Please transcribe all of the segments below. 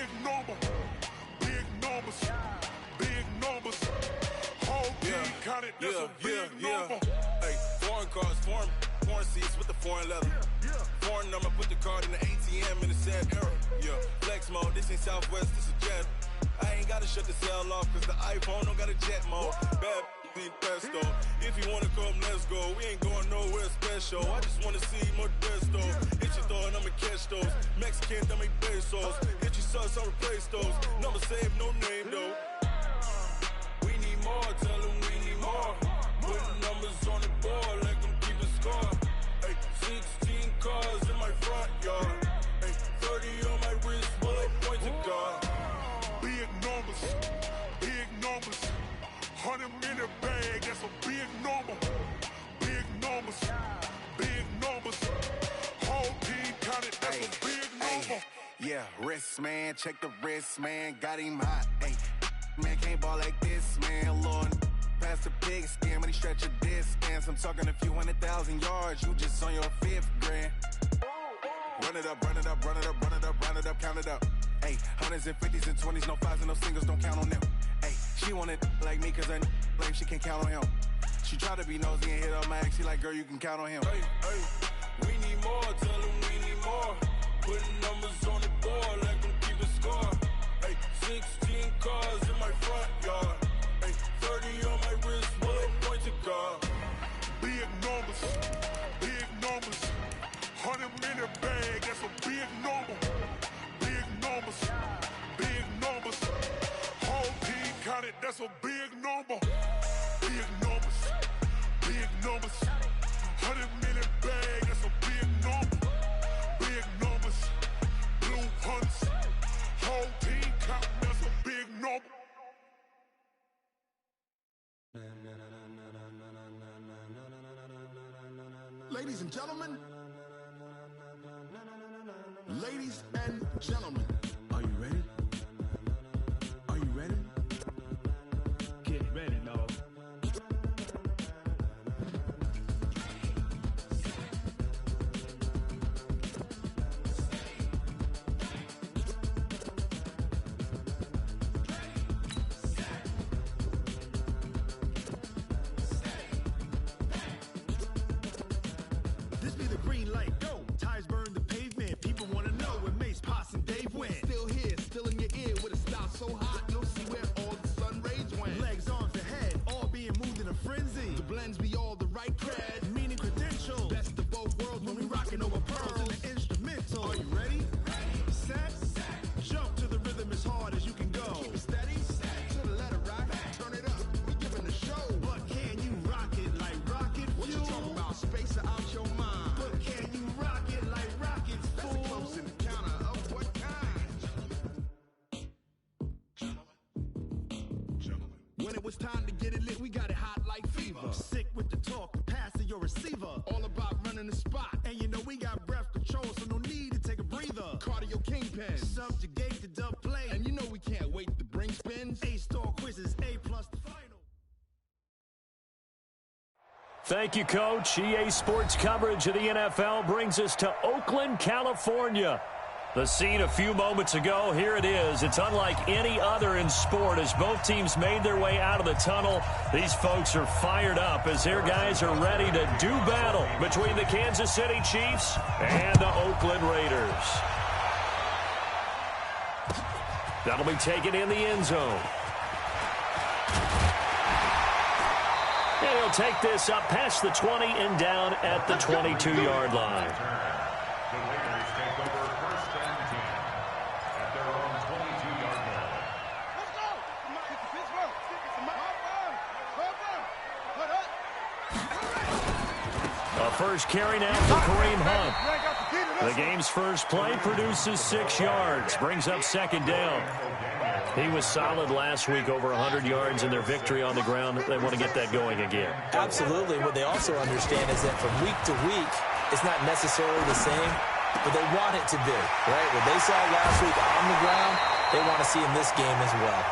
big number. Big numbers. Big numbers. Whole team counted, that's a big number. Hey, foreign cars, foreign seats with the foreign leather. Foreign number, put the card in the ATM in the sad era. Yeah, flex mode, this ain't Southwest, this is jet. I ain't gotta shut the cell off, cause the iPhone don't got a jet mode. Bad be pesto. If you wanna come, let's go. We ain't going nowhere special. I just wanna see more desto. Hit your throw and I'ma catch those. Mexican, dame pesos. Hit your sus, I'll replace those. Number save, no name though. We need more, tell them we need more. Putting numbers on the board, let them keep a score. Hey, 16 cars in my front yard. Hey, 30 on my wrist, bullet point to God. Big numbers, big numbers. 100 minute bag, that's a big number. Big numbers, big numbers. Whole team counted, that's a big number. Yeah, wrist man, check the wrist man, got him hot. Ay, man can't ball like this, man. Lord, past the pig skin when he stretch a distance. I'm talking a few 100,000 yards, you just on your 5th grand. Run it up, run it up, run it up, run it up, run it up, count it up. Ay, hundreds and 50s and 20s, no 5s and no singles, don't count on them. Ay, she wanted like me cause her like she can count on him. She tried to be nosy and hit up my ex, she like, girl, you can count on him. Hey, hey, we need more, tell them we need more. Putting numbers on the board, let them keep a score. Hey, 16 cars in my front yard. Hey, 30 on my wrist, bullet point to God. Big numbers, big numbers. 100 minute bag, that's a big number. Big numbers, big numbers. Whole team counted, that's a big number. Big numbers, big numbers. 100 minute bag, that's a big number. Big numbers, blue hunts. Whole team counting, that's a big number. Ladies and gentlemen, ladies and gentlemen, are you ready? Are you ready? Get ready, dog. This be the green light, go. Tires burn the pavement. People wanna know where Mace, Potts, and Dave went. Still here, still in your ear with a style so hot, you'll see where all the sun rays went. Legs, arms, and head, all being moved in a frenzy. The blends be all the right cred, meaning credentials. Best of both worlds when we rockin' over pearls in the instrumental. Are you ready? Set, jump to the rhythm as hard as you can go. Keep it steady, to the letter right. Turn it up, we giving the show. But can you rock it like rocket fuel? What you talking about? Space out your mind. But can you rock it like rockets, fool? That's a close encounter of what kind? When it was time to get it lit, we got it hot like fever. Sick with the talk, pass to your receiver. All about running the spot. And you know we got breath control, so no need to take a breather. Cardio kingpin, subjugate the dub play. And you know we can't wait to bring spins. A-star quizzes, A+ the final. Thank you, Coach. EA Sports coverage of the NFL brings us to Oakland, California. The scene a few moments ago, here it is. It's unlike any other in sport as both teams made their way out of the tunnel. These folks are fired up as their guys are ready to do battle between the Kansas City Chiefs and the Oakland Raiders. That'll be taken in the end zone. And he'll take this up past the 20 and down at the 22-yard line. The Raiders take over first and 10 at their own 22-yard line. Let's go! Come on, this road. A first carry now for Kareem Hunt. The game's first play produces 6 yards, brings up second down. He was solid last week, over 100 yards in their victory on the ground. They want to get that going again. Absolutely. What they also understand is that from week to week, it's not necessarily the same, but they want it to be, right? What they saw last week on the ground, they want to see in this game as well.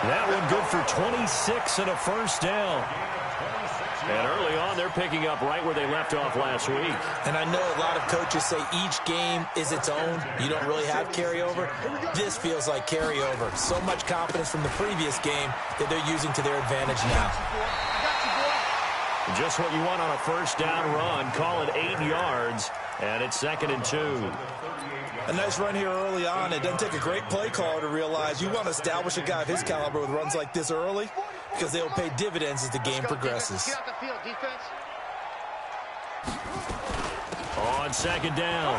That one good for 26 and a first down. And early on, they're picking up right where they left off last week. And I know a lot of coaches say each game is its own. You don't really have carryover. This feels like carryover. So much confidence from the previous game that they're using to their advantage now. Just what you want on a first down run. Call it 8 yards, and it's 2nd and 2. A nice run here early on. It doesn't take a great play caller to realize you want to establish a guy of his caliber with runs like this early because they'll pay dividends as the game progresses. Get out the field, defense. On 2nd down,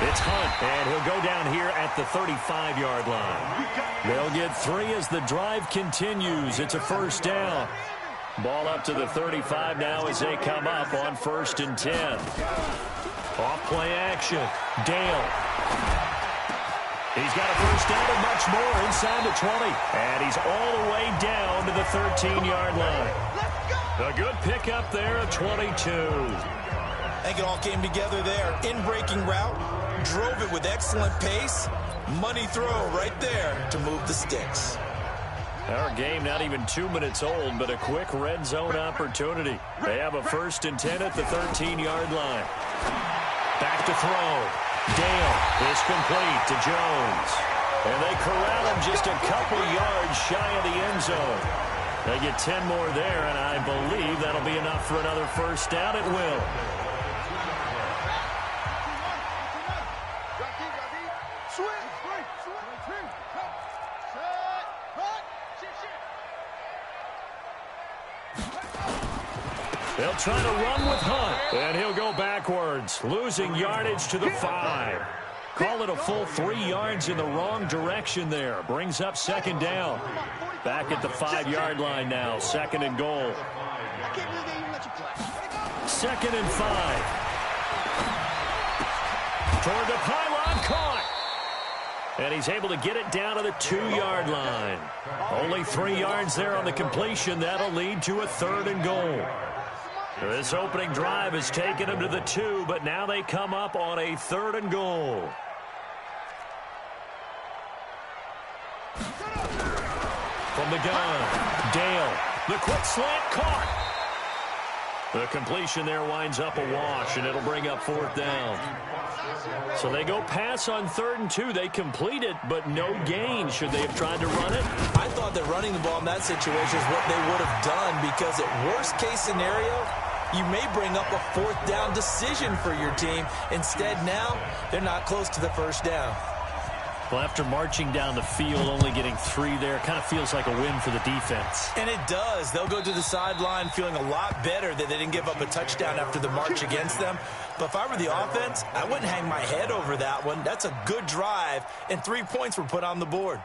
it's Hunt, and he'll go down here at the 35-yard line. They'll get 3 as the drive continues. It's a first down. Ball up to the 35 now as they come up on 1st and 10. Off play action. Dale. He's got a first down and much more inside the 20. And he's all the way down to the 13-yard line. A good pickup there at 22. I think it all came together there. In-breaking route. Drove it with excellent pace. Money throw right there to move the sticks. Our game not even 2 minutes old, but a quick red zone opportunity. They have a 1st and 10 at the 13-yard line. Back to throw. Dale is complete to Jones. And they corral him just a couple yards shy of the end zone. They get 10 more there, and I believe that'll be enough for another first down. It will. They'll try to run with Hunt, and he'll go backwards, losing yardage to the 5. Call it a full 3 yards in the wrong direction there. Brings up 2nd down. Back at the 5-yard line now, 2nd and goal. 2nd and 5. Toward the pylon, caught. And he's able to get it down to the 2-yard line. Only 3 yards there on the completion. That'll lead to a 3rd and goal. This opening drive has taken them to the 2, but now they come up on a 3rd and goal. From the gun, Dale. The quick slant caught. The completion there winds up a wash, and it'll bring up 4th down. So they go pass on 3rd and 2. They complete it, but no gain. Should they have tried to run it? I thought that running the ball in that situation is what they would have done because at worst case scenario, you may bring up a 4th down decision for your team. Instead, now, they're not close to the first down. Well, after marching down the field, only getting 3 there, kind of feels like a win for the defense. And it does. They'll go to the sideline feeling a lot better that they didn't give up a touchdown after the march against them. But if I were the offense, I wouldn't hang my head over that one. That's a good drive, and 3 points were put on the board.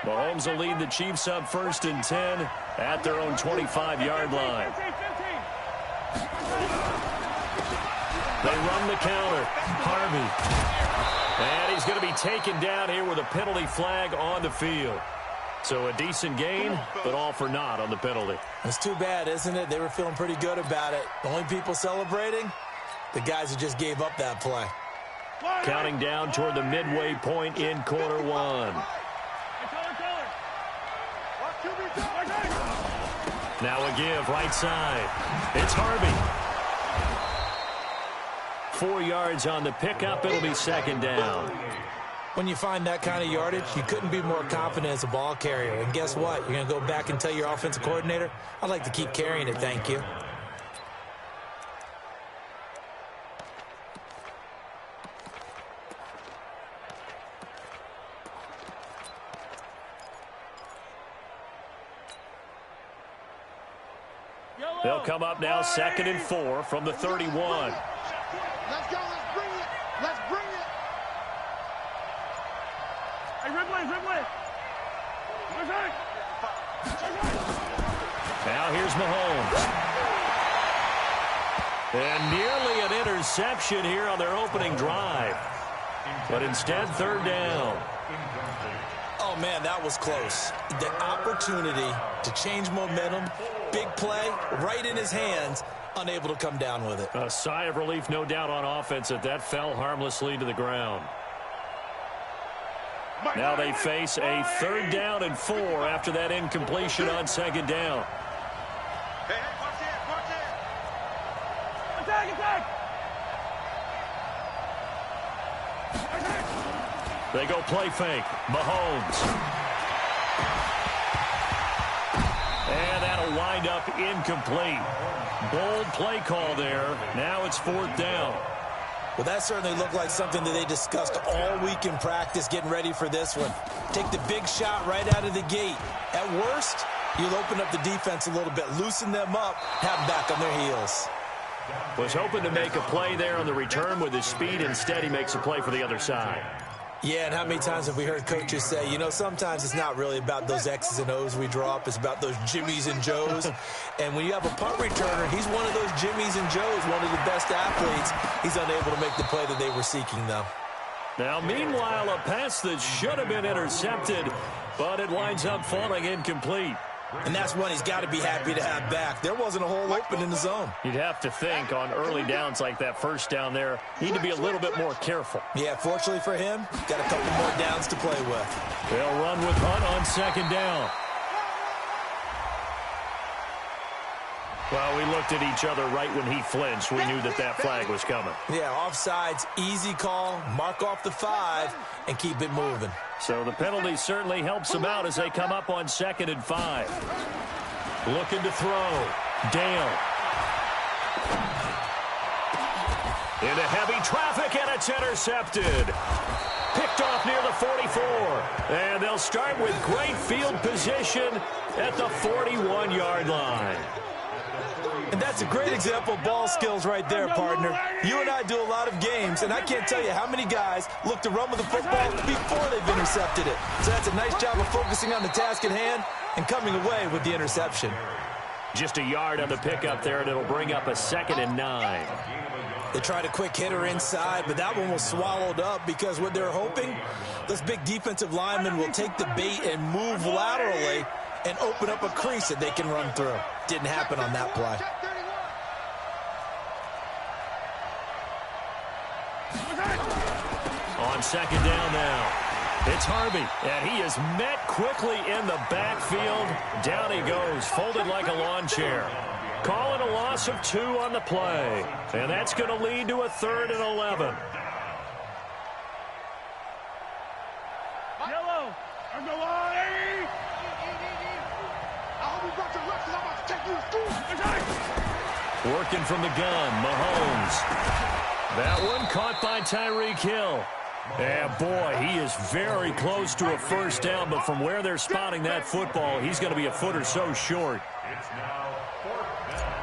Mahomes will lead the Chiefs up 1st and 10 at their own 25-yard line. They run the counter. Harvey. And he's going to be taken down here with a penalty flag on the field. So a decent gain, but all for naught on the penalty. It's too bad, isn't it? They were feeling pretty good about it. The only people celebrating, the guys who just gave up that play. Counting down toward the midway point in quarter 1. Now a give, right side. It's Harvey. 4 yards on the pickup. It'll be 2nd down. When you find that kind of yardage, you couldn't be more confident as a ball carrier. And guess what? You're going to go back and tell your offensive coordinator, I'd like to keep carrying it, thank you. They'll come up now 2nd and 4 from the 31. Let's go. Let's bring it. Let's bring it. Hey, Ridley. Now here's Mahomes. And nearly an interception here on their opening drive. But instead, 3rd down. Oh, man, that was close. The opportunity to change momentum, big play, right in his hands, unable to come down with it. A sigh of relief, no doubt, on offense that fell harmlessly to the ground. Now they face a 3rd down and 4 after that incompletion on 2nd down. Hey, watch it, watch it. They go play fake. Mahomes. And that'll wind up incomplete. Bold play call there. Now it's 4th down. Well, that certainly looked like something that they discussed all week in practice getting ready for this one. Take the big shot right out of the gate. At worst, you'll open up the defense a little bit, loosen them up, have them back on their heels. Was hoping to make a play there on the return with his speed. Instead, he makes a play for the other side. Yeah, and how many times have we heard coaches say, you know, sometimes it's not really about those X's and O's we draw up. It's about those Jimmies and Joes. And when you have a punt returner, he's one of those Jimmies and Joes, one of the best athletes. He's unable to make the play that they were seeking, though. Now, meanwhile, a pass that should have been intercepted, but it winds up falling incomplete. And that's one he's got to be happy to have back. There wasn't a hole open in the zone. You'd have to think on early downs like that first down there, need to be a little bit more careful. Yeah, fortunately for him, got a couple more downs to play with. They'll run with Hunt on 2nd down. Well, we looked at each other right when he flinched. We knew that that flag was coming. Yeah, offsides, easy call, mark off the 5, and keep it moving. So the penalty certainly helps them out as they come up on 2nd and 5. Looking to throw. Dale. Into heavy traffic, and it's intercepted. Picked off near the 44. And they'll start with great field position at the 41-yard line. And that's a great example of ball skills right there, partner. You and I do a lot of games, and I can't tell you how many guys look to run with the football before they've intercepted it. So that's a nice job of focusing on the task at hand and coming away with the interception. Just a yard on the pickup there, and it'll bring up a 2nd and 9. They tried a quick hitter inside, but that one was swallowed up because what they're hoping, those big defensive linemen will take the bait and move laterally and open up a crease that they can run through. Didn't happen on that play. On 2nd down now. It's Harvey, and he is met quickly in the backfield. Down he goes, folded like a lawn chair. Calling a loss of 2 on the play. And that's going to lead to a 3rd and 11. Yellow. On the line. I hope you got your reps, 'cause I'm about to take you to school. Working from the gun, Mahomes. That one caught by Tyreek Hill. And boy, he is very close to a first down, but from where they're spotting that football, he's going to be a foot or so short. It's now 4th down.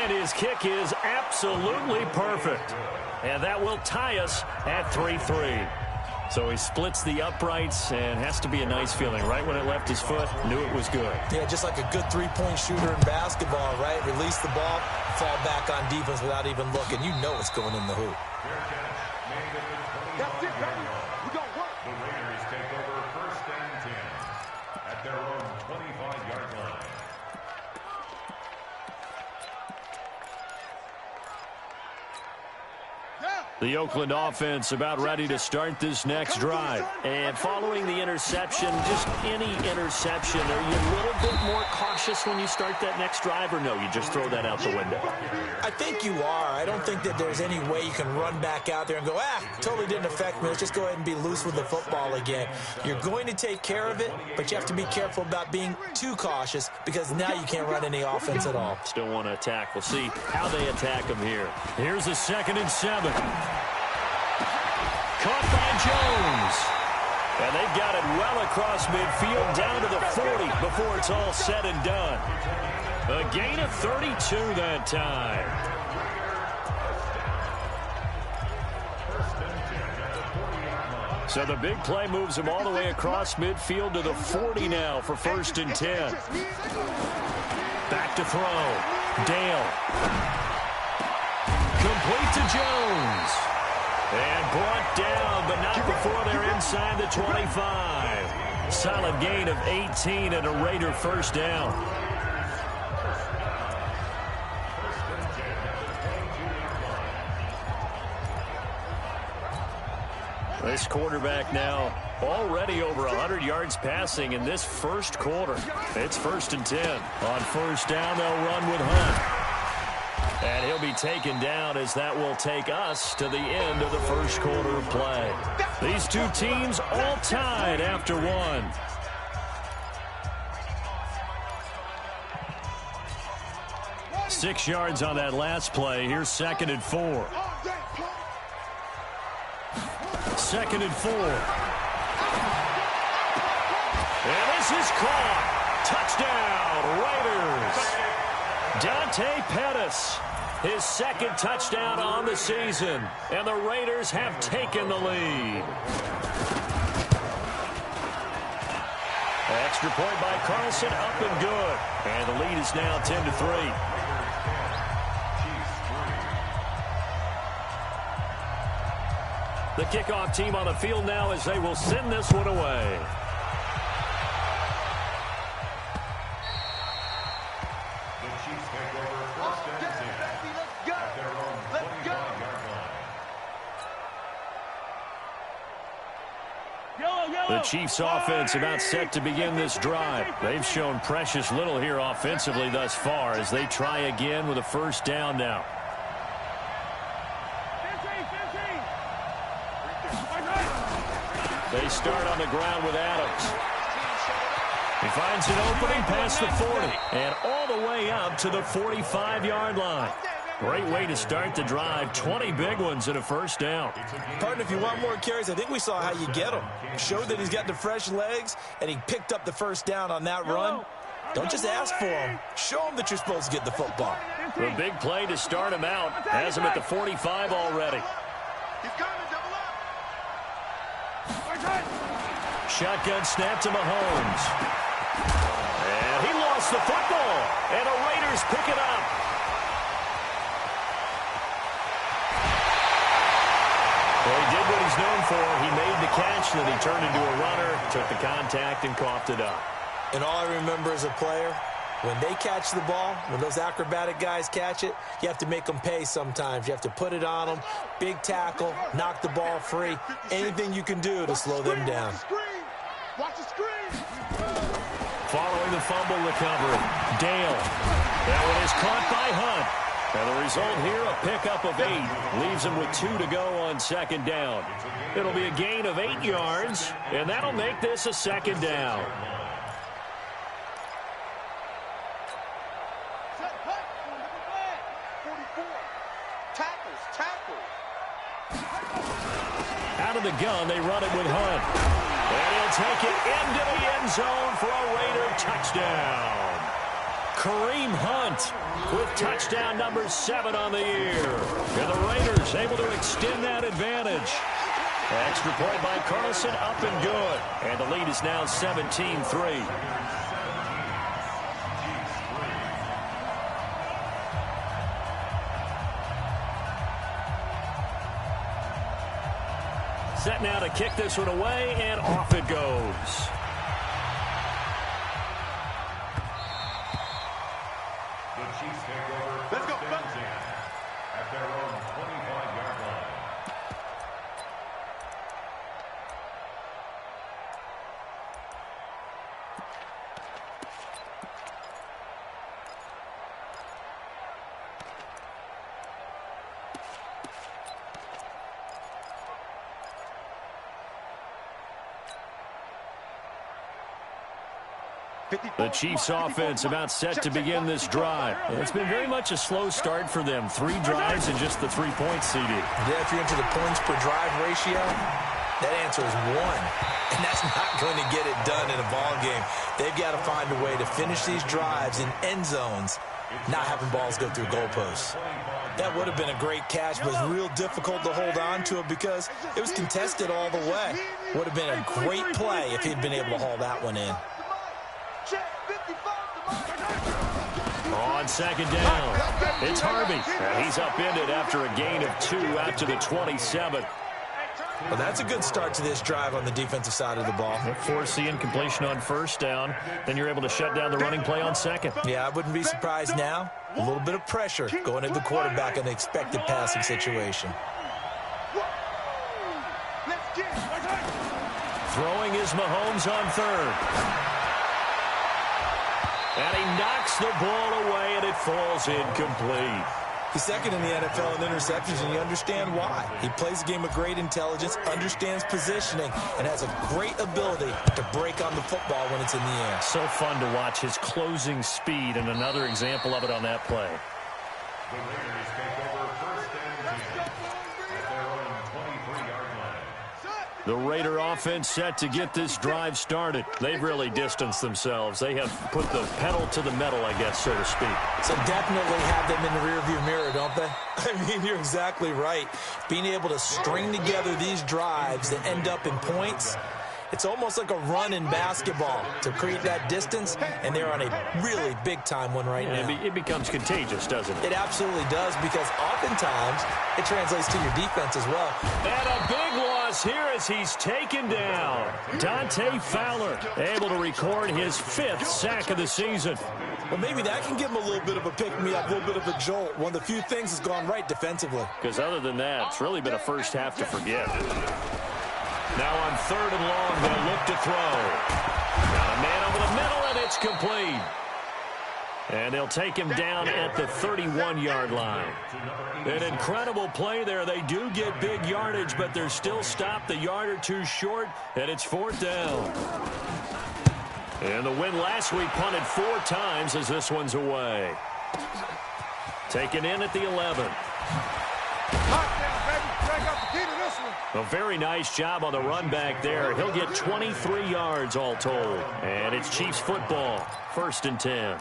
And his kick is absolutely perfect. And that will tie us at 3-3. So he splits the uprights, and has to be a nice feeling. Right when it left his foot, knew it was good. Yeah, just like a good three-point shooter in basketball, right? Release the ball, fall back on defense without even looking. You know it's going in the hoop. That's it, baby. We don't work. The Raiders take over 1st and 10 at their own 25-yard line. The Oakland offense about ready to start this next drive. And following the interception, just any interception, are you a little bit more cautious when you start that next drive, or no, you just throw that out the window? I think you are. I don't think that there's any way you can run back out there and go, totally didn't affect me. Let's just go ahead and be loose with the football again. You're going to take care of it, but you have to be careful about being too cautious because now you can't run any offense at all. Still want to attack. We'll see how they attack them here. Here's a 2nd and 7. Caught by Jones. And they've got it well across midfield down to the 40 before it's all said and done. A gain of 32 that time. So the big play moves them all the way across midfield to the 40 now for 1st and 10. Back to throw. Dale. Complete to Jones. And brought down, but not before they're inside the 25. Solid gain of 18 and a Raider first down. This quarterback now already over 100 yards passing in this first quarter. It's 1st and 10. On first down, they'll run with Hunt. And he'll be taken down as that will take us to the end of the first quarter of play. These two teams all tied after one. Six yards on that last play. Here's 2nd and 4. 2nd and 4. And this is caught. Touchdown, Raiders. Dante Pettis, his 2nd touchdown on the season. And the Raiders have taken the lead. Extra point by Carlson, up and good. And the lead is now 10-3. The kickoff team on the field now as they will send this one away. The Chiefs take over 1st and 10 at their own 25-yard line. The Chiefs offense about set to begin this drive. They've shown precious little here offensively thus far as they try again with a first down now. They start on the ground with Adams. He finds an opening past the 40 and all the way up to the 45-yard line. Great way to start the drive. 20 big ones and a first down. Partner, if you want more carries, I think we saw how you get him. Showed that he's got the fresh legs, and he picked up the first down on that run. Don't just ask for him. Show him that you're supposed to get the football. The big play to start him out. Has him at the 45 already. Shotgun snap to Mahomes. And he lost the football. And the Raiders pick it up. Well, he did what he's known for. He made the catch, then he turned into a runner, took the contact, and coughed it up. And all I remember as a player, when they catch the ball, when those acrobatic guys catch it, you have to make them pay sometimes. You have to put it on them, big tackle, knock the ball free, anything you can do to slow them down. Watch the screen. Following the fumble recovery, Dale. That one is caught by Hunt. And the result here, a pickup of 8. Leaves him with 2 to go on 2nd down. It'll be a gain of 8 yards, and that'll make this a 2nd down. Out of the gun, they run it with Hunt. And he'll take it into the end zone for a Raider touchdown. Kareem Hunt with touchdown number 7 on the year. And the Raiders able to extend that advantage. Extra point by Carlson, up and good. And the lead is now 17-3. Set now to kick this one away, and off it goes. The Chiefs take over 1st and 10 at their own 25-yard line. The Chiefs offense about set to begin this drive. It's been very much a slow start for them. 3 drives and just the 3 points, CD. Yeah, if you're into the points per drive ratio, that answer is 1. And that's not going to get it done in a ball game. They've got to find a way to finish these drives in end zones, not having balls go through goalposts. That would have been a great catch, but it's real difficult to hold on to it because it was contested all the way. Would have been a great play if he'd been able to haul that one in. On 2nd down, it's Harvey. And he's upended after a gain of 2 out to the 27. Well, that's a good start to this drive on the defensive side of the ball. Force the incompletion on first down. Then you're able to shut down the running play on second. Yeah, I wouldn't be surprised now. A little bit of pressure going at the quarterback in the expected passing situation. Throwing is Mahomes on third. And he knocks the ball away, and it falls incomplete. He's second in the NFL in interceptions, and you understand why. He plays a game of great intelligence, understands positioning, and has a great ability to break on the football when it's in the air. So fun to watch his closing speed, and another example of it on that play. The Raiders take over first and 10 at their own 23-yard line. The Raider offense set to get this drive started. They've really distanced themselves. They have put the pedal to the metal, I guess, so to speak. So definitely have them in the rearview mirror, don't they? I mean, you're exactly right. Being able to string together these drives that end up in points, it's almost like a run in basketball to create that distance, and they're on a really big-time one right now. It becomes contagious, doesn't it? It absolutely does, because oftentimes it translates to your defense as well. And a big loss here as he's taken down. Dante Fowler able to record his 5th sack of the season. Well, maybe that can give him a little bit of a pick-me-up, a little bit of a jolt. One of the few things that's gone right defensively. Because other than that, it's really been a first half to forget. Now on 3rd and long, they'll look to throw. Got a man over the middle, and it's complete. And they'll take him down at the 31-yard line. An incredible play there. They do get big yardage, but they're still stopped a yard or two short, and it's 4th down. And the win last week punted 4 times as this one's away. Taken in at the 11. A very nice job on the run back there. He'll get 23 yards all told. And it's Chiefs football, 1st and 10.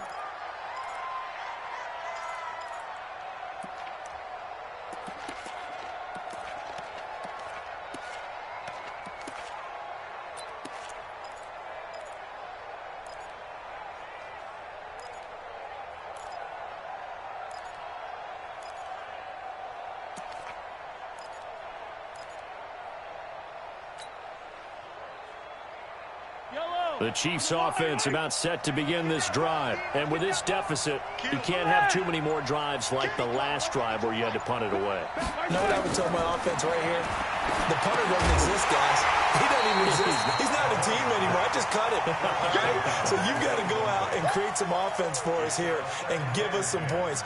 The Chiefs offense about set to begin this drive. And with this deficit, you can't have too many more drives like the last drive where you had to punt it away. You know what I would tell my offense right here? The punter doesn't exist, guys. He doesn't even exist. He's not a team anymore. I just cut him. Right? So you've got to go out and create some offense for us here and give us some points.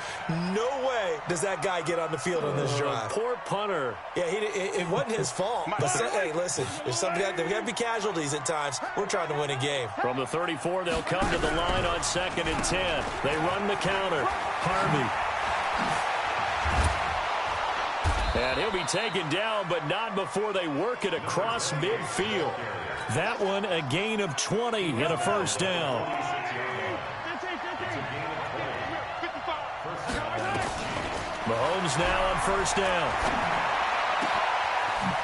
No way does that guy get on the field on this drive. Poor punter. Yeah, it wasn't his fault. But hey, listen, there's got to be casualties at times. We're trying to win a game. From the 34, they'll come to the line on 2nd and 10. They run the counter. Harvey. And he'll be taken down, but not before they work it across midfield. That one, a gain of 20 and a 1st down. Mahomes now on 1st down.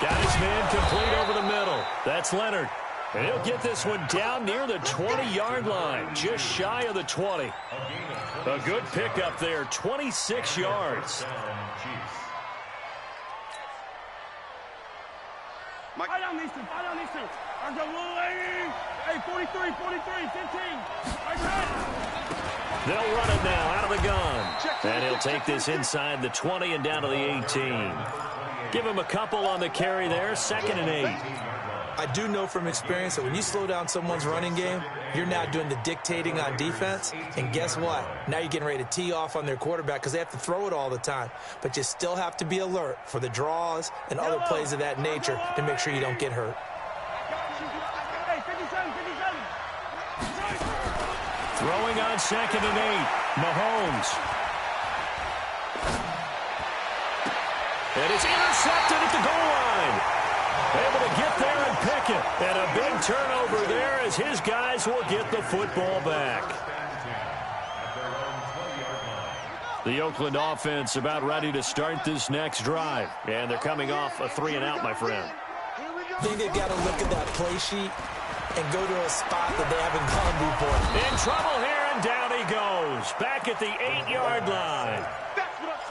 Got his man complete over the middle. That's Leonard. And he'll get this one down near the 20-yard line, just shy of the 20. A good pickup there, 26 yards. Fight down these two. There's a little lady. Hey, 43, 15. They'll run it now out of the gun. And he'll take this inside the 20 and down to the 18. Give him a couple on the carry there, 2nd and 8. I do know from experience that when you slow down someone's running game, you're now doing the dictating on defense. And guess what? Now you're getting ready to tee off on their quarterback because they have to throw it all the time. But you still have to be alert for the draws and other plays of that nature to make sure you don't get hurt. Throwing on 2nd and 8. Mahomes. And it's intercepted at the goal line. Able to get there and pick it. And a big turnover there as his guys will get the football back. The Oakland offense about ready to start this next drive. And they're coming off a 3-and-out, my friend. I think they've got to look at that play sheet and go to a spot that they haven't gone before. In trouble here, and down he goes. Back at the 8-yard line.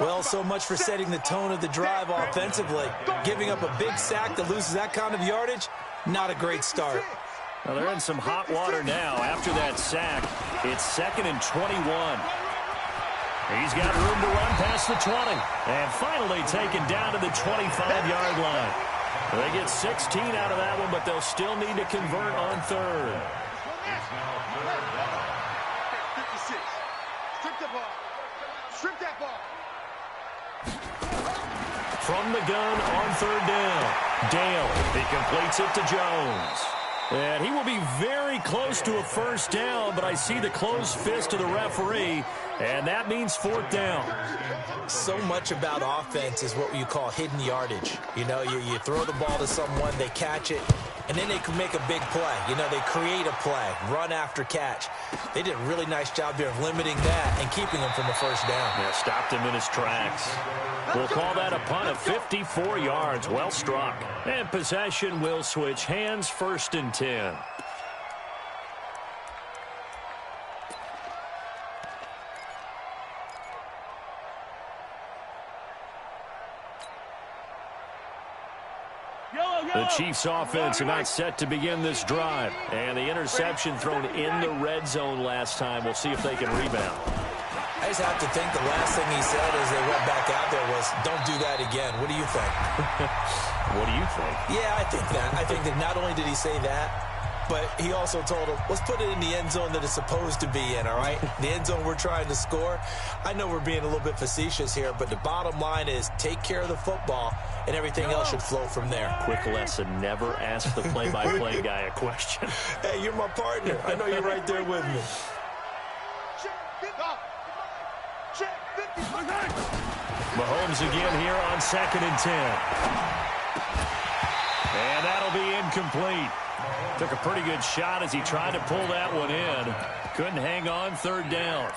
Well, so much for setting the tone of the drive offensively. Giving up a big sack that loses that kind of yardage, not a great start. Well, they're in some hot water now. After that sack, it's 2nd and 21. He's got room to run past the 20. And finally taken down to the 25-yard line. They get 16 out of that one, but they'll still need to convert on 3rd. 56. Strip the ball. Strip that ball. From the gun on 3rd down. Dale, he completes it to Jones. And he will be very close to a first down, but I see the closed fist of the referee, and that means 4th down. So much about offense is what you call hidden yardage. You know, you throw the ball to someone, they catch it, and then they can make a big play. You know, they create a play, run after catch. They did a really nice job there of limiting that and keeping him from a first down. Yeah, stopped him in his tracks. We'll call that a punt of 54 yards. Well struck. And possession will switch hands, 1st and 10. The Chiefs offense about set to begin this drive. And the interception thrown in the red zone last time. We'll see if they can rebound. I just have to think the last thing he said as they went back out there was, don't do that again. What do you think? What do you think? Yeah, I think that. I think that not only did he say that, but he also told him, let's put it in the end zone that it's supposed to be in, all right? The end zone we're trying to score. I know we're being a little bit facetious here, but the bottom line is take care of the football, and everything else should flow from there. Quick lesson, never ask the play-by-play guy a question. Hey, you're my partner. I know you're right there with me. Mahomes again here on 2nd and 10. And that'll be incomplete. Took a pretty good shot as he tried to pull that one in. Couldn't hang on, 3rd down.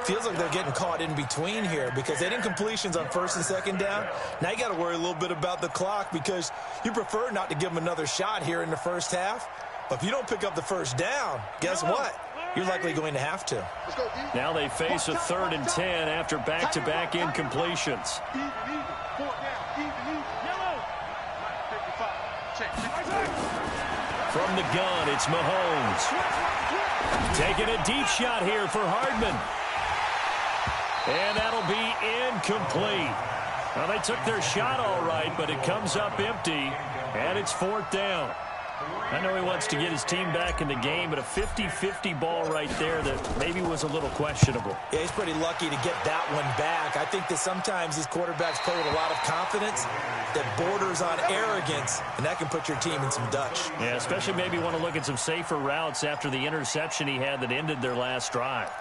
Feels like they're getting caught in between here because they didn't completions on 1st and 2nd down. Now you got to worry a little bit about the clock because you prefer not to give them another shot here in the first half. But if you don't pick up the first down, guess what? You're likely going to have to. Now they face a 3rd and 10 after back-to-back incompletions. From the gun, it's Mahomes. Taking a deep shot here for Hardman. And that'll be incomplete. Well, they took their shot all right, but it comes up empty, and it's 4th down. I know he wants to get his team back in the game, but a 50-50 ball right there that maybe was a little questionable. Yeah, he's pretty lucky to get that one back. I think that sometimes these quarterbacks play with a lot of confidence that borders on arrogance, and that can put your team in some Dutch. Yeah, especially maybe want to look at some safer routes after the interception he had that ended their last drive.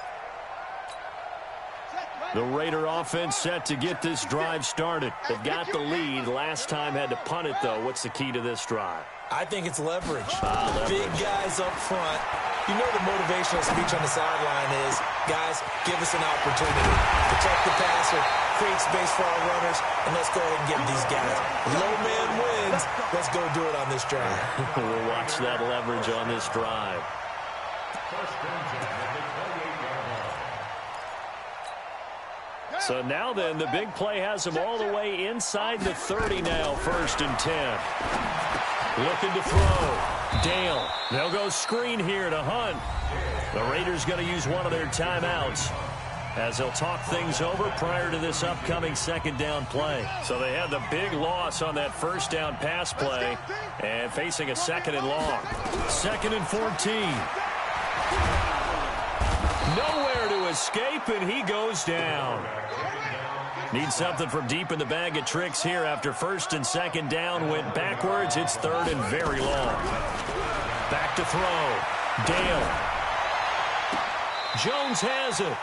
The Raider offense set to get this drive started. They've got the lead. Last time had to punt it, though. What's the key to this drive? I think it's leverage. Leverage. Big guys up front. You know the motivational speech on the sideline is, guys, give us an opportunity. Protect the passer, create space for our runners, and let's go ahead and get these guys. Low man wins. Let's go do it on this drive. We'll watch that leverage on this drive. So now then, the big play has them all the way inside the 30 now, 1st and 10. Looking to throw. Dale. They'll go screen here to Hunt. The Raiders going to use one of their timeouts as they'll talk things over prior to this upcoming 2nd down play. So they had the big loss on that 1st down pass play and facing a 2nd and long. 2nd and 14. Nowhere to escape, and he goes down. Needs something from deep in the bag of tricks here after 1st and 2nd down went backwards. It's 3rd and very long. Back to throw. Dale. Jones has it.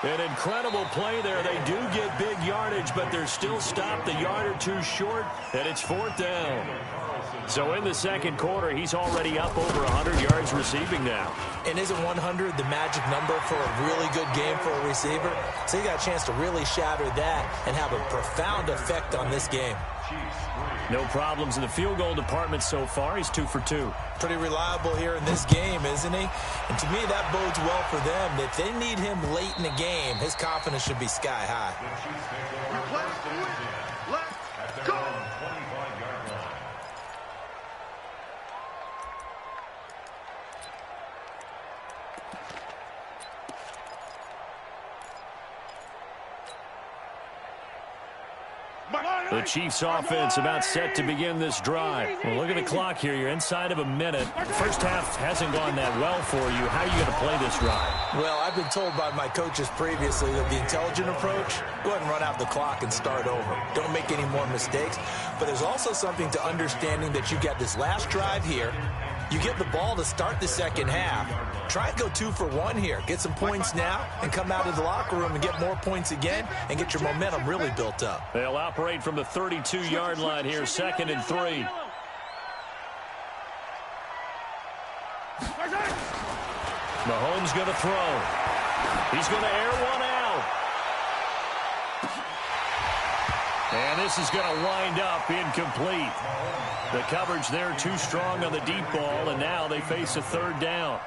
An incredible play there. They do get big yardage, but they're still stopped a yard or two short, and it's 4th down. So in the second quarter, he's already up over 100 yards receiving now. And isn't 100 the magic number for a really good game for a receiver? So he got a chance to really shatter that and have a profound effect on this game. No problems in the field goal department so far. He's 2 for 2. Pretty reliable here in this game, isn't he? And to me, that bodes well for them. If they need him late in the game, his confidence should be sky high. Let's go! The Chiefs offense about set to begin this drive. Well, look at the clock here. You're inside of a minute. First half hasn't gone that well for you. How are you going to play this drive? Well, I've been told by my coaches previously that the intelligent approach, go ahead and run out the clock and start over. Don't make any more mistakes. But there's also something to understanding that you got this last drive here. You get the ball to start the second half. Try and go 2 for 1 here. Get some points now and come out of the locker room and get more points again and get your momentum really built up. They'll operate from the 32-yard line here, 2nd and 3. Mahomes going to throw. He's going to air one out. And this is going to wind up incomplete. The coverage there too strong on the deep ball, and now they face a 3rd down.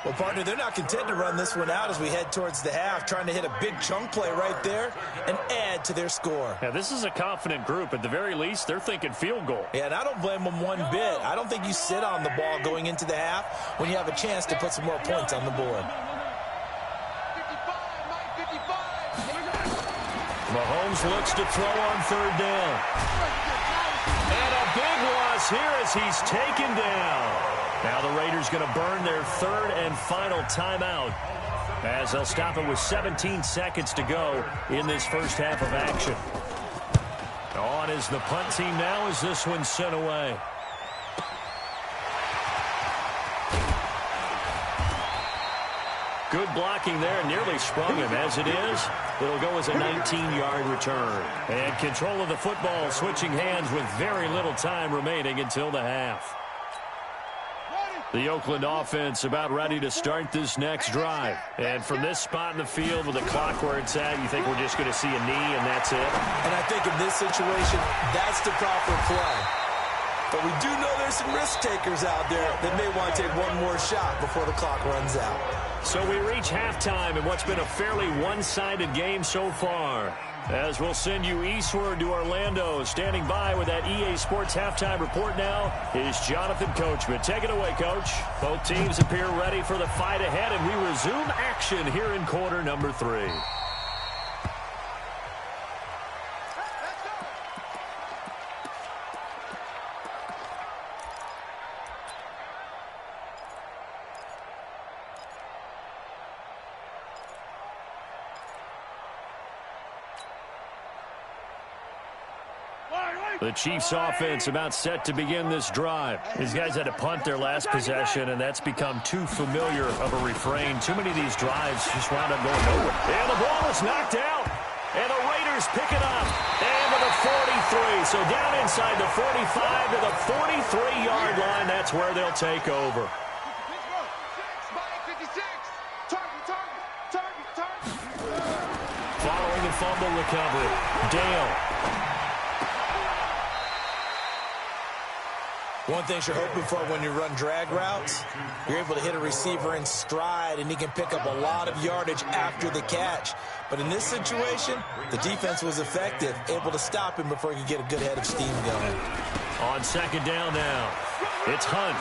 Well, partner, they're not content to run this one out as we head towards the half, trying to hit a big chunk play right there and add to their score. Yeah, this is a confident group. At the very least, they're thinking field goal. Yeah, and I don't blame them one bit. I don't think you sit on the ball going into the half when you have a chance to put some more points on the board. Mahomes looks to throw on 3rd down. And a big loss here as he's taken down. Now the Raiders going to burn their 3rd and final timeout as they'll stop it with 17 seconds to go in this first half of action. On is the punt team now as this one's sent away. Good blocking there, nearly sprung him. As it is, it'll go as a 19-yard return. And control of the football switching hands with very little time remaining until the half. The Oakland offense about ready to start this next drive. And from this spot in the field with the clock where it's at, you think we're just going to see a knee and that's it? And I think in this situation, that's the proper play. But we do know there's some risk takers out there that may want to take one more shot before the clock runs out. So we reach halftime in what's been a fairly one-sided game so far. As we'll send you eastward to Orlando. Standing by with that EA Sports halftime report now is Jonathan Coachman. Take it away, Coach. Both teams appear ready for the fight ahead, and we resume action here in quarter number 3. The Chiefs offense about set to begin this drive. These guys had to punt their last possession, and that's become too familiar of a refrain. Too many of these drives just wound up going nowhere. And the ball is knocked out. And the Raiders pick it up. And to the 43. So down inside the 45 to the 43-yard line. That's where they'll take over. Following the fumble recovery, Dale. One thing you're hoping for when you run drag routes, you're able to hit a receiver in stride, and he can pick up a lot of yardage after the catch. But in this situation, the defense was effective, able to stop him before he could get a good head of steam going. On 2nd down now, it's Hunt.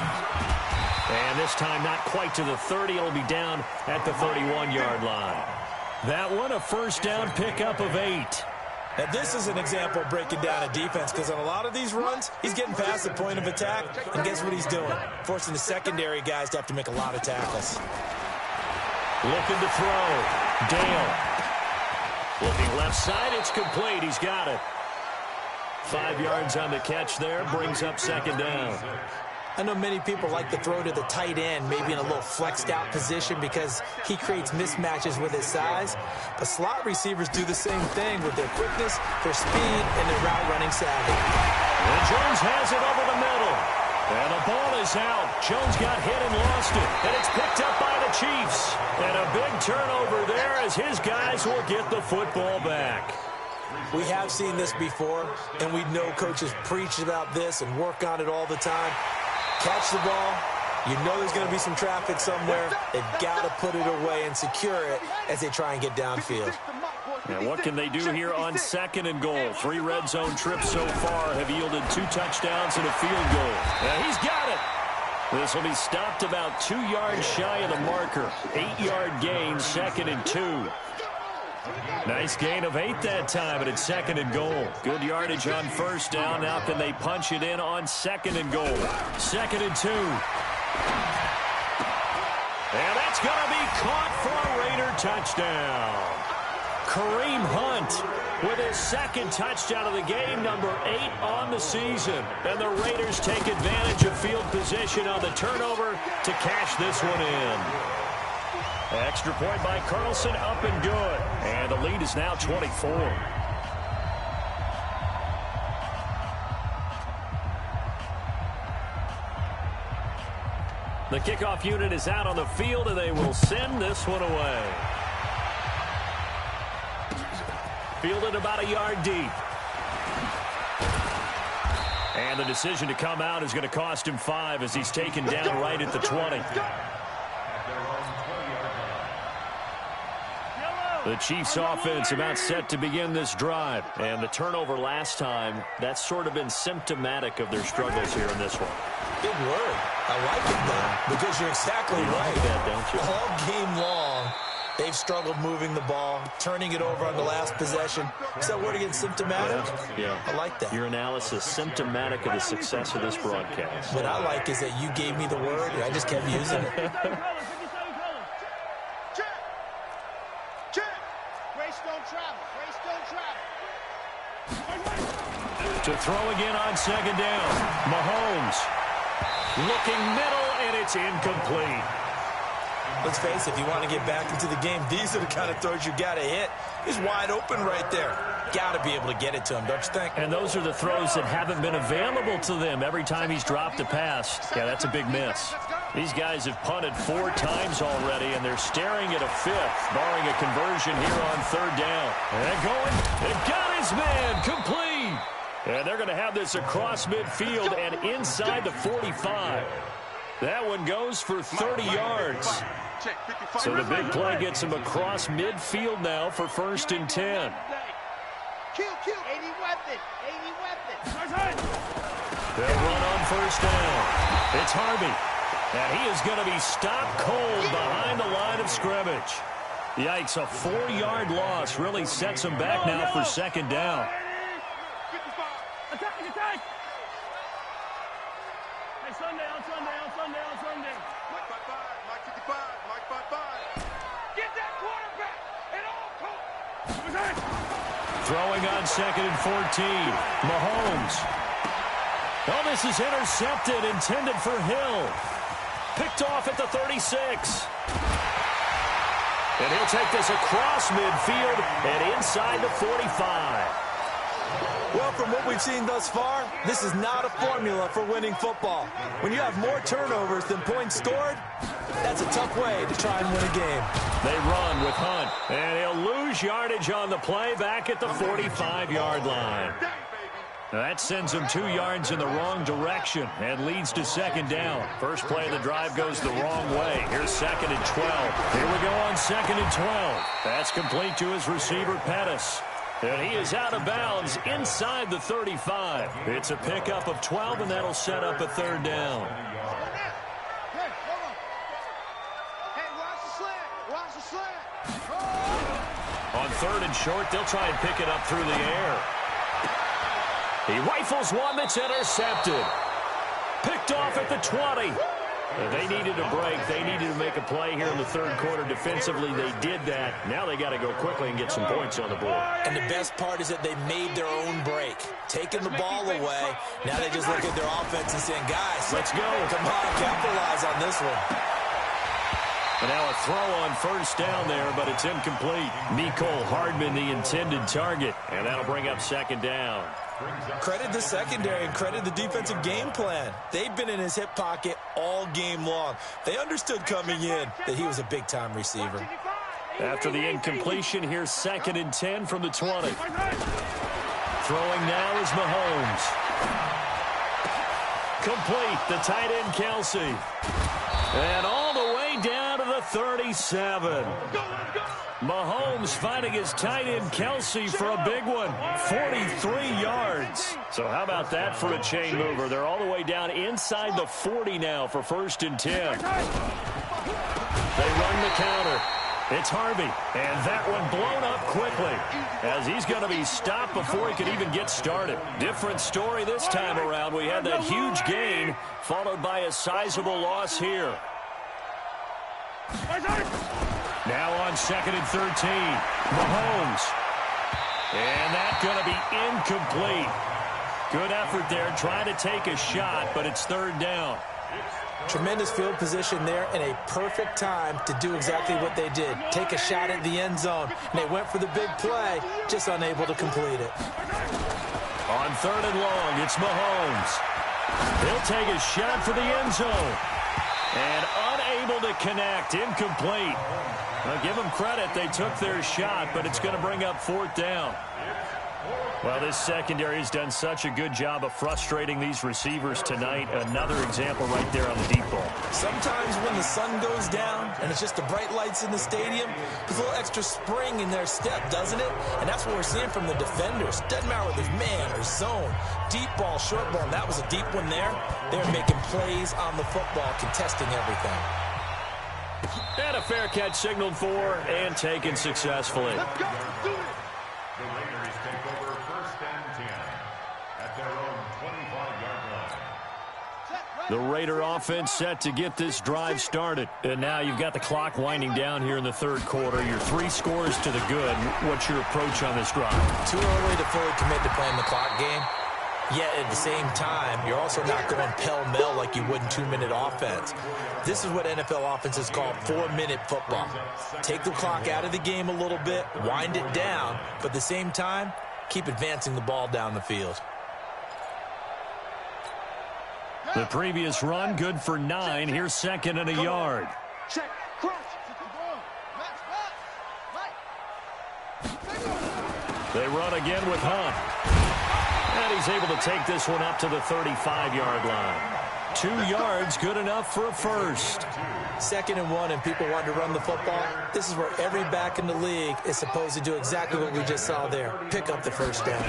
And this time not quite to the 30. It'll be down at the 31-yard line. That one, a first down pickup of 8. Now, this is an example of breaking down a defense, because on a lot of these runs, he's getting past the point of attack, and guess what he's doing? Forcing the secondary guys to have to make a lot of tackles. Looking to throw. Dale. Looking left side, it's complete. He's got it. 5 yards on the catch there, brings up 2nd down. I know many people like to throw to the tight end, maybe in a little flexed out position because he creates mismatches with his size. But slot receivers do the same thing with their quickness, their speed, and their route running savvy. And Jones has it over the middle. is out. Jones got hit and lost it. And it's picked up by the Chiefs. And a big turnover there as his guys will get the football back. We have seen this before, and we know coaches preach about this and work on it all the time. Catch the ball. You know there's going to be some traffic somewhere. They've got to put it away and secure it as they try and get downfield. And what can they do here on 2nd and goal? 3 red zone trips so far have yielded 2 touchdowns and a field goal. And he's got it. This will be stopped about 2 yards shy of the marker. 8-yard gain, 2nd and 2. Nice gain of 8 that time, but it's 2nd and goal. Good yardage on 1st down. Now can they punch it in on 2nd and goal? 2nd and 2. And that's going to be caught for a Raider touchdown. Kareem Hunt with his 2nd touchdown of the game, number 8 on the season. And the Raiders take advantage of field position on the turnover to cash this one in. Extra point by Carlson, up and good. And the lead is now 24. The kickoff unit is out on the field, and they will send this one away. Fielded about a yard deep. And the decision to come out is going to cost him 5 as he's taken down right at the 20. The Chiefs offense about set to begin this drive. And the turnover last time, that's sort of been symptomatic of their struggles here in this one. Good word. I like it, though, because you're exactly right. That, don't you? All game long, they've struggled moving the ball, turning it over on the last possession. Is that word again, symptomatic? Yeah. I like that. Your analysis, symptomatic of the success of this broadcast. What I like is that you gave me the word, and I just kept using it. To throw again on 2nd down. Mahomes looking middle, and it's incomplete. Let's face it, if you want to get back into the game, these are the kind of throws you got to hit. He's wide open right there. Got to be able to get it to him, don't you think? And those are the throws that haven't been available to them every time he's dropped a pass. Yeah, that's a big miss. These guys have punted 4 times already, and they're staring at a 5th, barring a conversion here on 3rd down. And going, it got his man, complete. And they're going to have this across midfield and inside the 45. That one goes for 30 yards. So the big play gets him across midfield now for 1st and 10. They'll run on 1st down. It's Harvey. And he is going to be stopped cold behind the line of scrimmage. Yikes, a 4-yard loss really sets him back now for 2nd down. Throwing on 2nd and 14. Mahomes. Oh, this is intercepted, intended for Hill. Picked off at the 36. And he'll take this across midfield and inside the 45. Well, from what we've seen thus far, this is not a formula for winning football. When you have more turnovers than points scored, that's a tough way to try and win a game. They run with Hunt, and he'll lose yardage on the play back at the 45-yard line. That sends him 2 yards in the wrong direction and leads to 2nd down. First play of the drive goes the wrong way. Here's 2nd and 12. Here we go on 2nd and 12. That's complete to his receiver, Pettis. And he is out of bounds inside the 35. It's a pickup of 12, and that'll set up a 3rd down. On 3rd and short, they'll try and pick it up through the air. He rifles one that's intercepted. Picked off at the 20. They needed a break. They needed to make a play here in the 3rd quarter. Defensively, they did that. Now they got to go quickly and get some points on the board. And the best part is that they made their own break. Taking the ball away. Now they just look at their offense and saying, guys, let's go. Come on, capitalize on this one. And now a throw on first down there, but it's incomplete. Mecole Hardman, the intended target, and that'll bring up second down. Credit the secondary and credit the defensive game plan. They've been in his hip pocket all game long. They understood coming in that he was a big-time receiver. After the incompletion, here's 2nd and 10 from the 20. Throwing now is Mahomes. Complete, the tight end Kelsey. And all the way down to the 37. Mahomes finding his tight end Kelsey for a big one. 43 yards. So how about that for a chain mover? They're all the way down inside the 40 now for 1st and 10. They run the counter. It's Harvey, and that one blown up quickly as he's going to be stopped before he could even get started. Different story this time around. We had that huge gain followed by a sizable loss here. Now on 2nd and 13, Mahomes. And that's going to be incomplete. Good effort there trying to take a shot, but it's 3rd down. Tremendous field position there and a perfect time to do exactly what they did. Take a shot at the end zone. And they went for the big play, just unable to complete it. On 3rd and long, it's Mahomes. He'll take a shot for the end zone. And unable to connect, incomplete. Now give them credit, they took their shot, but it's going to bring up 4th down. Well, this secondary has done such a good job of frustrating these receivers tonight. Another example right there on the deep ball. Sometimes when the sun goes down and it's just the bright lights in the stadium, there's a little extra spring in their step, doesn't it? And that's what we're seeing from the defenders. Doesn't matter whether it's man or zone. Deep ball, short ball, and that was a deep one there. They're making plays on the football, contesting everything. And a fair catch signaled for and taken successfully. The Raiders take over 1st and 10 at their own 25-yard line. The Raider offense set to get this drive started. And now you've got the clock winding down here in the 3rd quarter. You're 3 scores to the good. What's your approach on this drive? Too early to fully commit to playing the clock game. Yet at the same time, you're also not going pell-mell like you would in 2-minute offense. This is what NFL offenses call 4-minute football. Take the clock out of the game a little bit, wind it down, but at the same time, keep advancing the ball down the field. The previous run, good for 9. Here's 2nd and a yard. Check. Cross. They run again with Hunt. And he's able to take this one up to the 35-yard line. 2 yards, good enough for a first. 2nd and 1, and people want to run the football. This is where every back in the league is supposed to do exactly what we just saw there. Pick up the first down.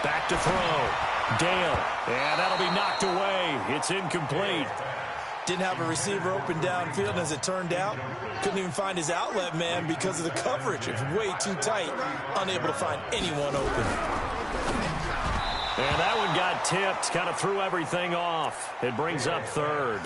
Back to throw. Dale. And that'll be knocked away. It's incomplete. Didn't have a receiver open downfield, and as it turned out, couldn't even find his outlet man because of the coverage. It's way too tight, unable to find anyone open. And that one got tipped, kind of threw everything off. It brings up 3rd.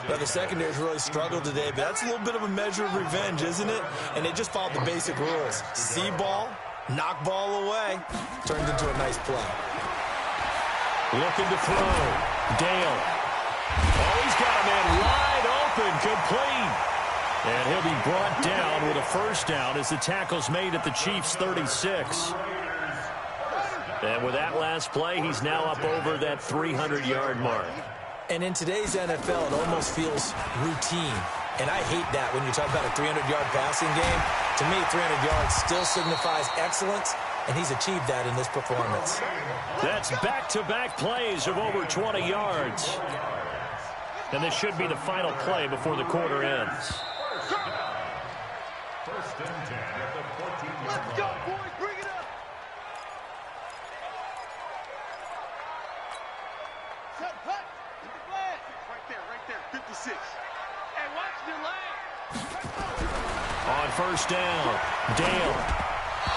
Now, the secondary's really struggled today, but that's a little bit of a measure of revenge, isn't it? And they just followed the basic rules. See ball, knock ball away. Turns into a nice play. Looking to throw. Dale. Oh, he's got a man wide open, complete. And he'll be brought down with a first down as the tackle's made at the Chiefs' 36. And with that last play, he's now up over that 300-yard mark. And in today's NFL, it almost feels routine. And I hate that when you talk about a 300-yard passing game. To me, 300 yards still signifies excellence, and he's achieved that in this performance. That's back-to-back plays of over 20 yards. And this should be the final play before the quarter ends. 1st and 10 at the 14-yard line. Let's go, boys. Bring it up. Set, hut. Hit the flag. Right there. 56. Hey, watch the leg. On first down, Dale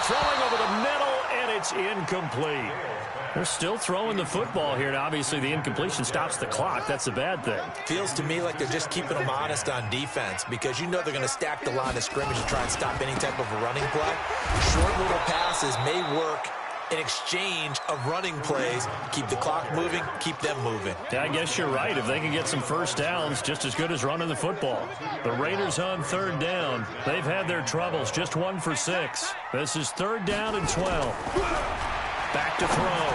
throwing over the middle, and it's incomplete. They're still throwing the football here, and obviously the incompletion stops the clock. That's a bad thing. Feels to me like they're just keeping them honest on defense because you know they're going to stack the line of scrimmage to try and stop any type of a running play. Short little passes may work in exchange of running plays. Keep the clock moving, keep them moving. Yeah, I guess you're right. If they can get some first downs, just as good as running the football. The Raiders on third down. They've had their troubles, just 1 for 6. This is 3rd down and 12. Back to throw.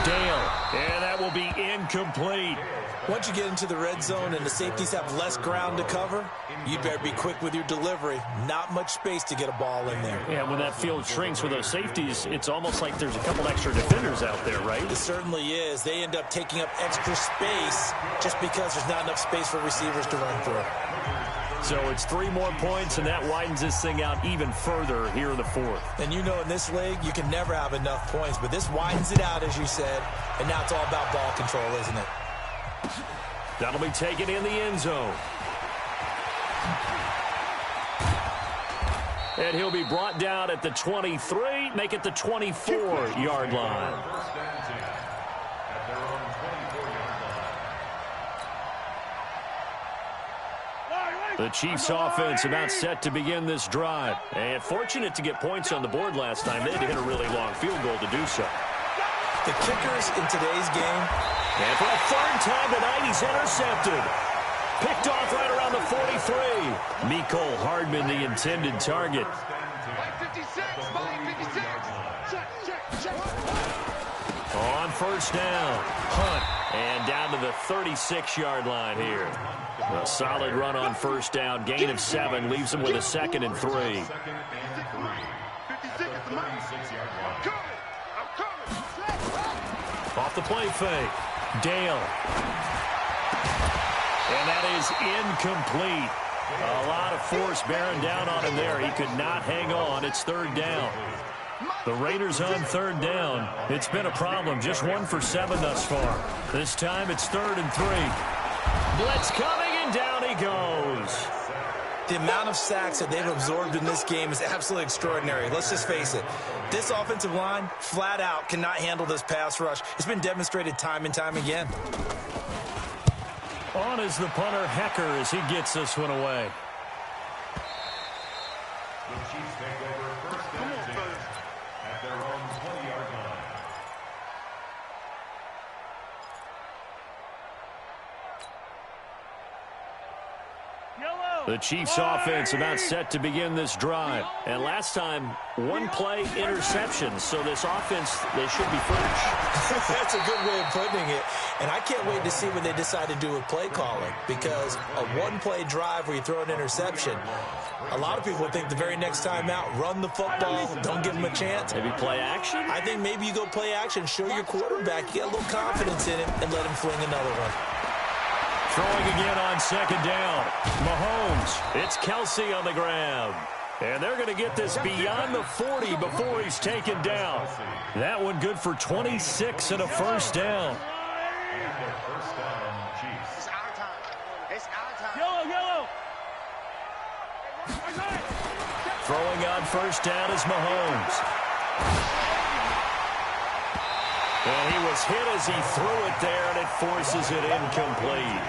Dale, and that will be incomplete. Once you get into the red zone and the safeties have less ground to cover, you better be quick with your delivery. Not much space to get a ball in there. Yeah, when that field shrinks with those safeties, it's almost like there's a couple extra defenders out there, right? It certainly is. They end up taking up extra space just because there's not enough space for receivers to run through. So it's 3 more points, and that widens this thing out even further here in the 4th. And you know in this league, you can never have enough points, but this widens it out, as you said, and now it's all about ball control, isn't it? That'll be taken in the end zone. And he'll be brought down at the 23, make it the 24-yard line. The Chiefs offense about set to begin this drive. And fortunate to get points on the board last time. They had to hit a really long field goal to do so. The kickers in today's game. And for a 3rd time tonight, he's intercepted. Picked off right around the 43. Mecole Hardman, the intended target. 556, 556. Check. On 1st down, Hunt. And down to the 36-yard line here. A solid run on 1st down. Gain of 7 leaves him with a 2nd and 3. 56 is the mark. I'm coming. Off the play fake. Dale. And that is incomplete. A lot of force bearing down on him there. He could not hang on. It's 3rd down. The Raiders on 3rd down. It's been a problem. Just 1 for 7 thus far. This time it's 3rd and 3. Blitz coming, and down he goes. The amount of sacks that they've absorbed in this game is absolutely extraordinary. Let's just face it. This offensive line, flat out, cannot handle this pass rush. It's been demonstrated time and time again. On is the punter, Hecker, as he gets this one away. The Chiefs take over 1st and 10 at their own 20-yard line. The Chiefs offense about set to begin this drive. And last time, 1 play interception. So this offense, they should be fresh. That's a good way of putting it. And I can't wait to see what they decide to do with play calling. Because a 1-play drive where you throw an interception, a lot of people think the very next time out, run the football, don't give them a chance. Maybe play action? I think maybe you go play action, show your quarterback, you get a little confidence in him, and let him fling another one. Throwing again on 2nd down. Mahomes. It's Kelsey on the ground. And they're going to get this beyond the 40 before he's taken down. That one good for 26 and a 1st down. And their 1st down, Chiefs. It's our time. It's our time. Yellow. Throwing on 1st down is Mahomes. And he was hit as he threw it there, and it forces it incomplete.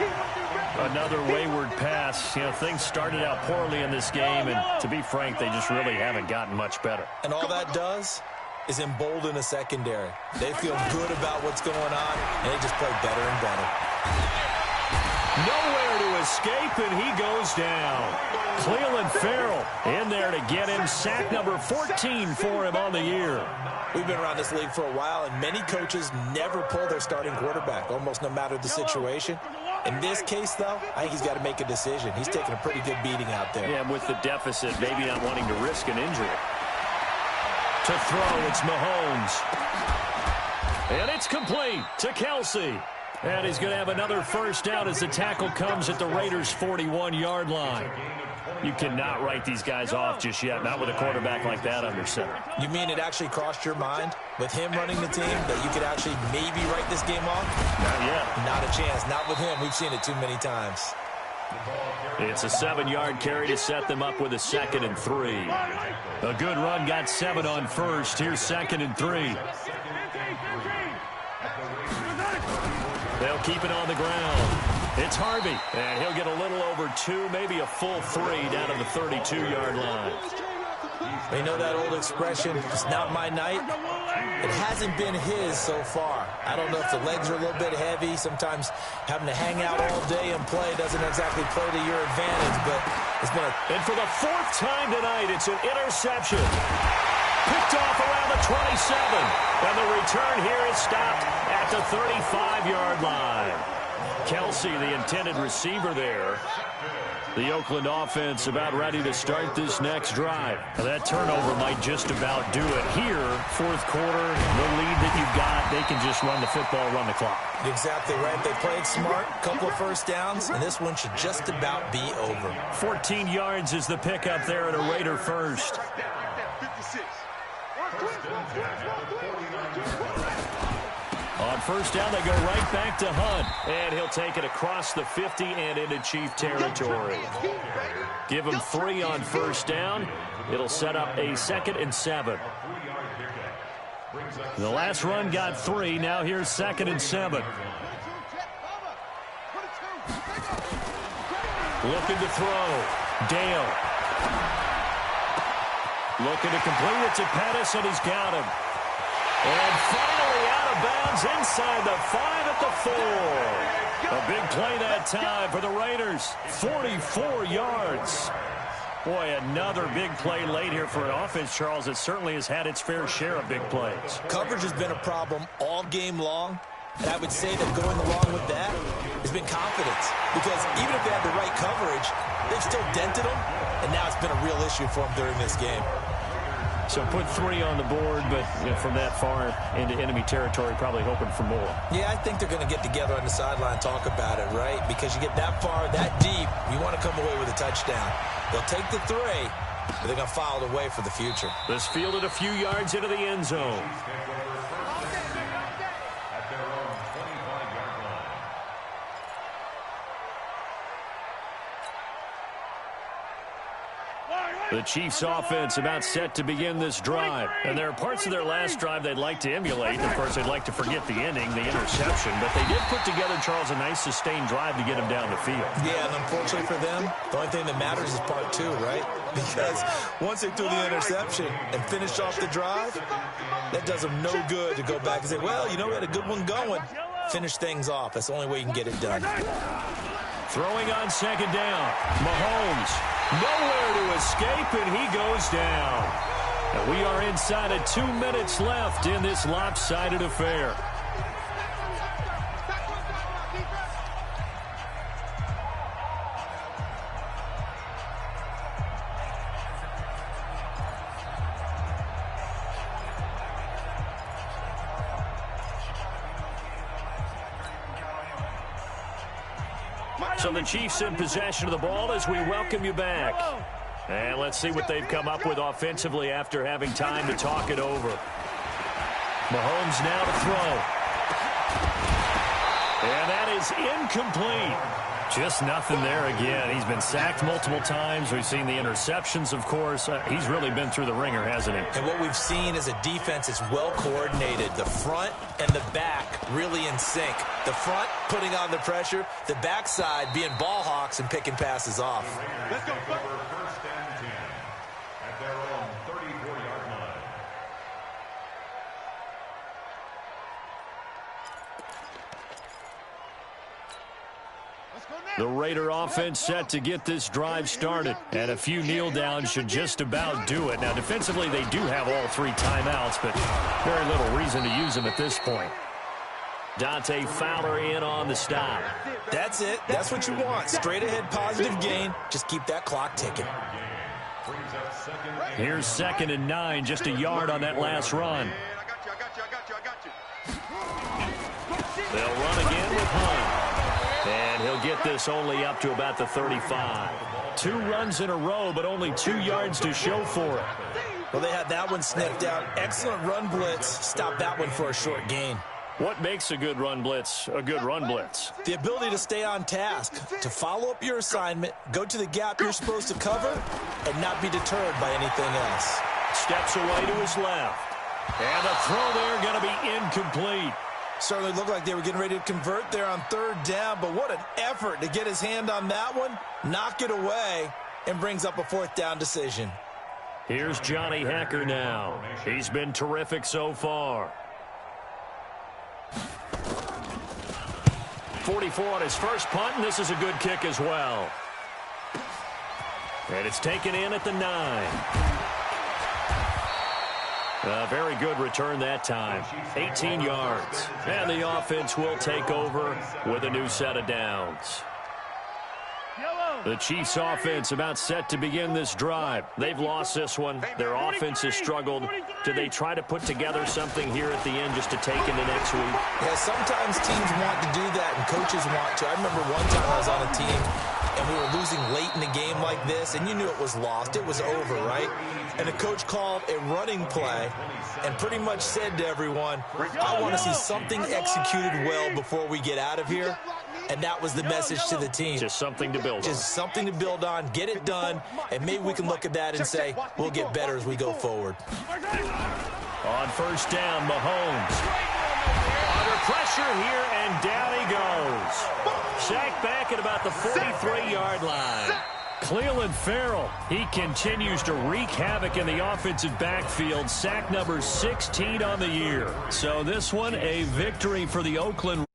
Another wayward pass. You know, things started out poorly in this game, and to be frank, they just really haven't gotten much better. And all that does is embolden a secondary. They feel good about what's going on, and they just play better and better. Nowhere to escape, and he goes down. Cleveland Farrell in there to get him. Sack number 14 for him on the year. We've been around this league for a while, and many coaches never pull their starting quarterback, almost no matter the situation. In this case, though, I think he's got to make a decision. He's taking a pretty good beating out there. Yeah, with the deficit, maybe not wanting to risk an injury. To throw, it's Mahomes. And it's complete to Kelsey. And he's going to have another 1st down as the tackle comes at the Raiders' 41-yard line. You cannot write these guys off just yet, not with a quarterback like that under center. You mean it actually crossed your mind with him running the team that you could actually maybe write this game off? Not yet. Not a chance. Not with him. We've seen it too many times. It's a 7-yard carry to set them up with a 2nd and 3. A good run got 7 on 1st. Here's 2nd and 3. They'll keep it on the ground. It's Harvey, and he'll get a little over 2, maybe a full 3 down to the 32-yard line. You know that old expression, it's not my night? It hasn't been his so far. I don't know if the legs are a little bit heavy. Sometimes having to hang out all day and play doesn't exactly play to your advantage, but it's been a... And for the 4th time tonight, it's an interception. Picked off around the 27. And the return here is stopped at the 35-yard line. Kelsey, the intended receiver there. The Oakland offense about ready to start this next drive. Now that turnover might just about do it. Here, 4th quarter, the lead that you've got, they can just run the football, run the clock. Exactly right. They played smart, couple of first downs, and this one should just about be over. 14 yards is the pickup there at a Raider first. On first down, they go right back to Hunt. And he'll take it across the 50 and into Chief territory. Give him 3 on first down. It'll set up a 2nd and 7. The last run got 3. Now here's 2nd and 7. Looking to throw. Dale. Looking to complete it to Pettis, and he's got him. And finally out of bounds inside the 5 at the 4. A big play that time for the Raiders. 44 yards. Boy, another big play late here for an offense, Charles, that certainly has had its fair share of big plays. Coverage has been a problem all game long. And I would say that going along with that has been confidence. Because even if they had the right coverage, they've still dented them. And now it's been a real issue for them during this game. So put 3 on the board, but from that far into enemy territory, probably hoping for more. Yeah, I think they're going to get together on the sideline and talk about it, right? Because you get that far, that deep, you want to come away with a touchdown. They'll take the 3, but they're going to file it away for the future. This fielded a few yards into the end zone. The Chiefs offense about set to begin this drive. And there are parts of their last drive they'd like to emulate. Of course, they'd like to forget the ending, the interception. But they did put together, Charles, a nice sustained drive to get them down the field. Yeah, and unfortunately for them, the only thing that matters is part 2, right? Because once they threw the interception and finished off the drive, that does them no good to go back and say, well, you know, we had a good one going. Finish things off. That's the only way you can get it done. Throwing on 2nd down. Mahomes. Nowhere to escape, and he goes down. And we are inside of 2 minutes left in this lopsided affair. So the Chiefs in possession of the ball as we welcome you back. And let's see what they've come up with offensively after having time to talk it over. Mahomes now to throw. And that is incomplete. Just nothing there again. He's been sacked multiple times. We've seen the interceptions, of course. He's really been through the ringer, hasn't he? And what we've seen is a defense that's well coordinated. The front and the back really in sync. The front putting on the pressure. The backside being ball hawks and picking passes off. Let's go. First and 10 at their own 34-yard line. The Raider offense set to get this drive started. And a few kneel downs should just about do it. Now, defensively, they do have all 3 timeouts, but very little reason to use them at this point. Dante Fowler in on the stop. That's it. That's what you want. Straight ahead positive gain. Just keep that clock ticking. Here's 2nd and 9, just a yard on that last run. They'll run again with Hunt. And he'll get this only up to about the 35. 2 runs in a row, but only 2 yards to show for it. Well, they had that one sniffed out. Excellent run blitz. Stop that one for a short gain. What makes a good run blitz a good run blitz? The ability to stay on task, to follow up your assignment, go to the gap you're supposed to cover, and not be deterred by anything else. Steps away to his left. And the throw there going to be incomplete. Certainly looked like they were getting ready to convert there on 3rd down, but what an effort to get his hand on that one, knock it away, and brings up a 4th down decision. Here's Johnny Hecker now. He's been terrific so far. 44 on his first punt, and this is a good kick as well. And it's taken in at the 9. A very good return that time. 18 yards. And the offense will take over with a new set of downs. The Chiefs' offense about set to begin this drive. They've lost this one. Their offense has struggled. Do they try to put together something here at the end just to take into next week? Yeah, sometimes teams want to do that and coaches want to. I remember one time I was on a team and we were losing late in a game like this, and you knew it was lost. It was over, right? And the coach called a running play and pretty much said to everyone, I want to see something executed well before we get out of here. And that was the message to the team. Just something to build on. Just something to build on, get it done, and maybe we can look at that and say, we'll get better as we go forward. On first down, Mahomes. Under pressure here, and down he goes. Sacked back at about the 43-yard line. Clelin Ferrell, he continues to wreak havoc in the offensive backfield. Sack number 16 on the year. So this one, a victory for the Oakland